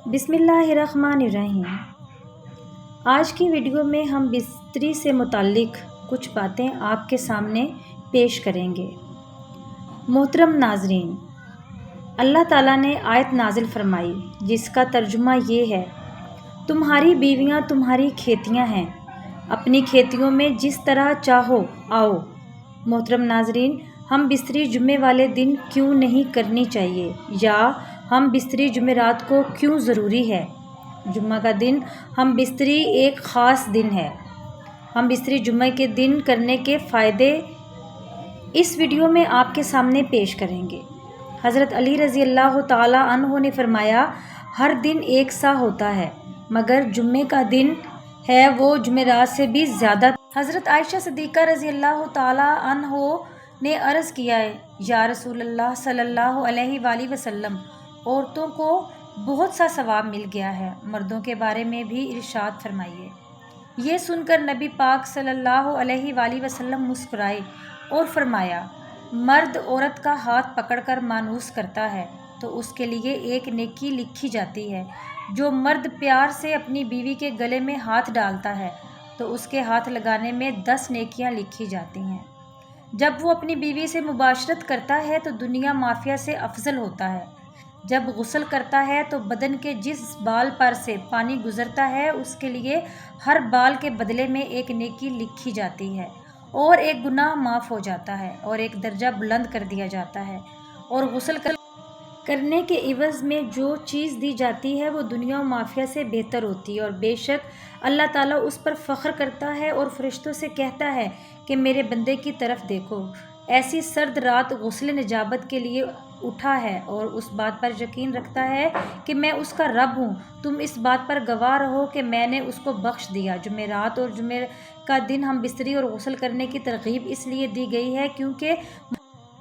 بسم اللہ الرحمن الرحیم۔ آج کی ویڈیو میں ہم بستری سے متعلق کچھ باتیں آپ کے سامنے پیش کریں گے۔ محترم ناظرین، اللہ تعالیٰ نے آیت نازل فرمائی جس کا ترجمہ یہ ہے: تمہاری بیویاں تمہاری کھیتیاں ہیں، اپنی کھیتیوں میں جس طرح چاہو آؤ۔ محترم ناظرین، ہم بستری جمعے والے دن کیوں نہیں کرنی چاہیے، یا ہم بستری جمعرات کو کیوں ضروری ہے؟ جمعہ کا دن ہم بستری ایک خاص دن ہے۔ ہم بستری جمعہ کے دن کرنے کے فائدے اس ویڈیو میں آپ کے سامنے پیش کریں گے۔ حضرت علی رضی اللہ تعالیٰ عنہ نے فرمایا، ہر دن ایک سا ہوتا ہے مگر جمعے کا دن ہے وہ جمعرات سے بھی زیادہ۔ حضرت عائشہ صدیقہ رضی اللہ تعالیٰ عنہ نے عرض کیا، یا رسول اللہ صلی اللہ علیہ وآلہ وسلم، عورتوں کو بہت سا ثواب مل گیا ہے، مردوں کے بارے میں بھی ارشاد فرمائیے۔ یہ سن کر نبی پاک صلی اللہ علیہ وآلہ وسلم مسکرائے اور فرمایا، مرد عورت کا ہاتھ پکڑ کر مانوس کرتا ہے تو اس کے لیے ایک نیکی لکھی جاتی ہے۔ جو مرد پیار سے اپنی بیوی کے گلے میں ہاتھ ڈالتا ہے تو اس کے ہاتھ لگانے میں 10 نیکیاں لکھی جاتی ہیں۔ جب وہ اپنی بیوی سے مباشرت کرتا ہے تو دنیا مافیا سے افضل ہوتا ہے۔ جب غسل کرتا ہے تو بدن کے جس بال پر سے پانی گزرتا ہے اس کے لیے ہر بال کے بدلے میں ایک نیکی لکھی جاتی ہے، اور ایک گناہ معاف ہو جاتا ہے، اور ایک درجہ بلند کر دیا جاتا ہے۔ اور غسل کرنے کے عوض میں جو چیز دی جاتی ہے وہ دنیا و مافیا سے بہتر ہوتی ہے، اور بے شک اللہ تعالیٰ اس پر فخر کرتا ہے اور فرشتوں سے کہتا ہے کہ میرے بندے کی طرف دیکھو، ایسی سرد رات غسل نجابت کے لیے اٹھا ہے اور اس بات پر یقین رکھتا ہے کہ میں اس کا رب ہوں۔ تم اس بات پر گواہ رہو کہ میں نے اس کو بخش دیا۔ جمعرات اور جمعے کا دن ہم بستری اور غسل کرنے کی ترغیب اس لیے دی گئی ہے کیونکہ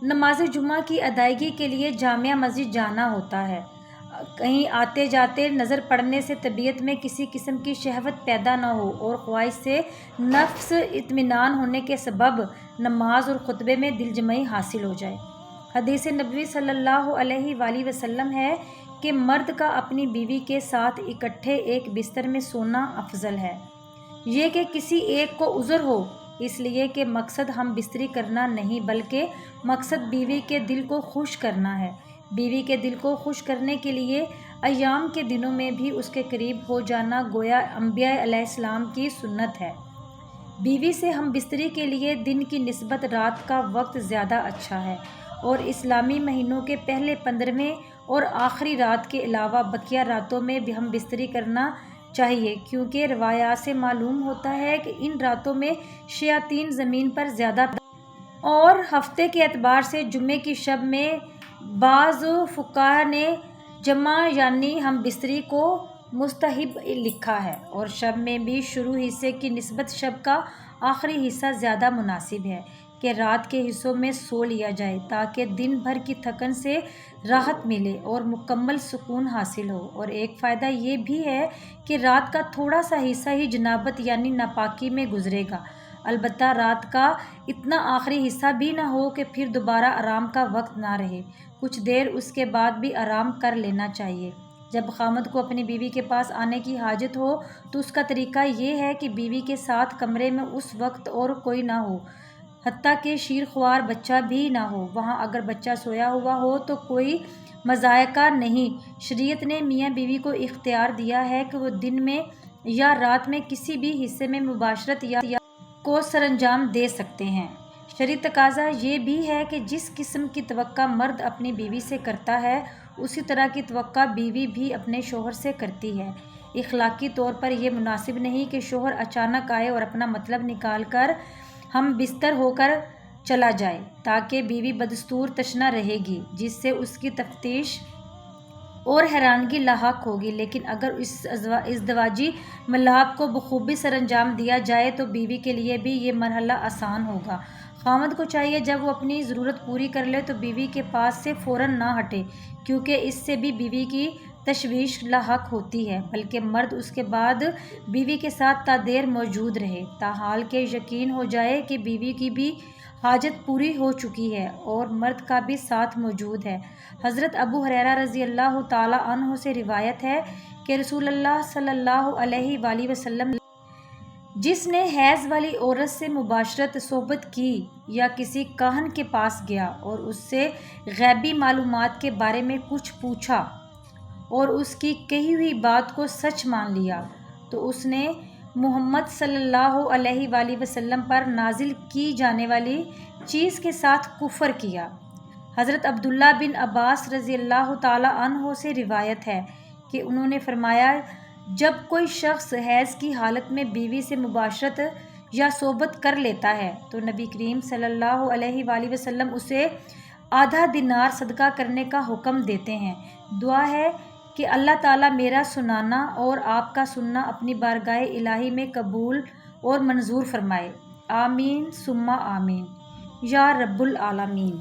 نماز جمعہ کی ادائیگی کے لیے جامع مسجد جانا ہوتا ہے۔ کہیں آتے جاتے نظر پڑنے سے طبیعت میں کسی قسم کی شہوت پیدا نہ ہو اور خواہش سے نفس اطمینان ہونے کے سبب نماز اور خطبے میں دل جمعی حاصل ہو جائے۔ حدیث نبوی صلی اللہ علیہ وآلہ وسلم ہے کہ مرد کا اپنی بیوی کے ساتھ اکٹھے ایک بستر میں سونا افضل ہے، یہ کہ کسی ایک کو عذر ہو، اس لیے کہ مقصد ہم بستری کرنا نہیں بلکہ مقصد بیوی کے دل کو خوش کرنا ہے۔ بیوی کے دل کو خوش کرنے کے لیے ایام کے دنوں میں بھی اس کے قریب ہو جانا گویا انبیاء علیہ السلام کی سنت ہے۔ بیوی سے ہم بستری کے لیے دن کی نسبت رات کا وقت زیادہ اچھا ہے، اور اسلامی مہینوں کے پہلے 15ویں اور آخری رات کے علاوہ بقیہ راتوں میں بھی ہم بستری کرنا چاہیے، کیونکہ روایات سے معلوم ہوتا ہے کہ ان راتوں میں شیاطین زمین پر زیادہ اور ہفتے کے اعتبار سے جمعے کی شب میں بعض فقہا نے جمعہ یعنی ہم بستری کو مستحب لکھا ہے، اور شب میں بھی شروع حصے کی نسبت شب کا آخری حصہ زیادہ مناسب ہے کہ رات کے حصوں میں سو لیا جائے تاکہ دن بھر کی تھکن سے راحت ملے اور مکمل سکون حاصل ہو۔ اور ایک فائدہ یہ بھی ہے کہ رات کا تھوڑا سا حصہ ہی جنابت یعنی ناپاکی میں گزرے گا، البتہ رات کا اتنا آخری حصہ بھی نہ ہو کہ پھر دوبارہ آرام کا وقت نہ رہے، کچھ دیر اس کے بعد بھی آرام کر لینا چاہیے۔ جب خاوند کو اپنی بیوی کے پاس آنے کی حاجت ہو تو اس کا طریقہ یہ ہے کہ بیوی کے ساتھ کمرے میں اس وقت اور کوئی نہ ہو، حتیٰ کہ شیرخوار بچہ بھی نہ ہو۔ وہاں اگر بچہ سویا ہوا ہو تو کوئی مضائقہ نہیں۔ شریعت نے میاں بیوی کو اختیار دیا ہے کہ وہ دن میں یا رات میں کسی بھی حصے میں مباشرت یا کو سرانجام دے سکتے ہیں۔ شرعی تقاضا یہ بھی ہے کہ جس قسم کی توقع مرد اپنی بیوی سے کرتا ہے اسی طرح کی توقع بیوی بھی اپنے شوہر سے کرتی ہے۔ اخلاقی طور پر یہ مناسب نہیں کہ شوہر اچانک آئے اور اپنا مطلب نکال کر ہم بستر ہو کر چلا جائے، تاکہ بیوی بدستور تشنہ رہے گی جس سے اس کی تفتیش اور حیرانگی لاحق ہوگی، لیکن اگر اس ازدواجی ملاپ کو بخوبی سرانجام دیا جائے تو بیوی کے لیے بھی یہ مرحلہ آسان ہوگا۔ خاوند کو چاہیے جب وہ اپنی ضرورت پوری کر لے تو بیوی کے پاس سے فوراً نہ ہٹے، کیونکہ اس سے بھی بیوی کی تشویش لاحق ہوتی ہے، بلکہ مرد اس کے بعد بیوی کے ساتھ تا دیر موجود رہے، تاحال کہ یقین ہو جائے کہ بیوی کی بھی حاجت پوری ہو چکی ہے اور مرد کا بھی ساتھ موجود ہے۔ حضرت ابو ہریرہ رضی اللہ تعالیٰ عنہ سے روایت ہے کہ رسول اللہ صلی اللہ علیہ وآلہ وسلم جس نے حیض والی عورت سے مباشرت صحبت کی یا کسی کاہن کے پاس گیا اور اس سے غیبی معلومات کے بارے میں کچھ پوچھا اور اس کی کہی ہوئی بات کو سچ مان لیا تو اس نے محمد صلی اللہ علیہ وآلہ وسلم پر نازل کی جانے والی چیز کے ساتھ کفر کیا۔ حضرت عبداللہ بن عباس رضی اللہ تعالیٰ عنہ سے روایت ہے کہ انہوں نے فرمایا جب کوئی شخص حیض کی حالت میں بیوی سے مباشرت یا صحبت کر لیتا ہے تو نبی کریم صلی اللہ علیہ وآلہ وسلم اسے آدھا دینار صدقہ کرنے کا حکم دیتے ہیں۔ دعا ہے کہ اللہ تعالیٰ میرا سنانا اور آپ کا سننا اپنی بارگاہ الہی میں قبول اور منظور فرمائے۔ آمین ثم آمین یا رب العالمین۔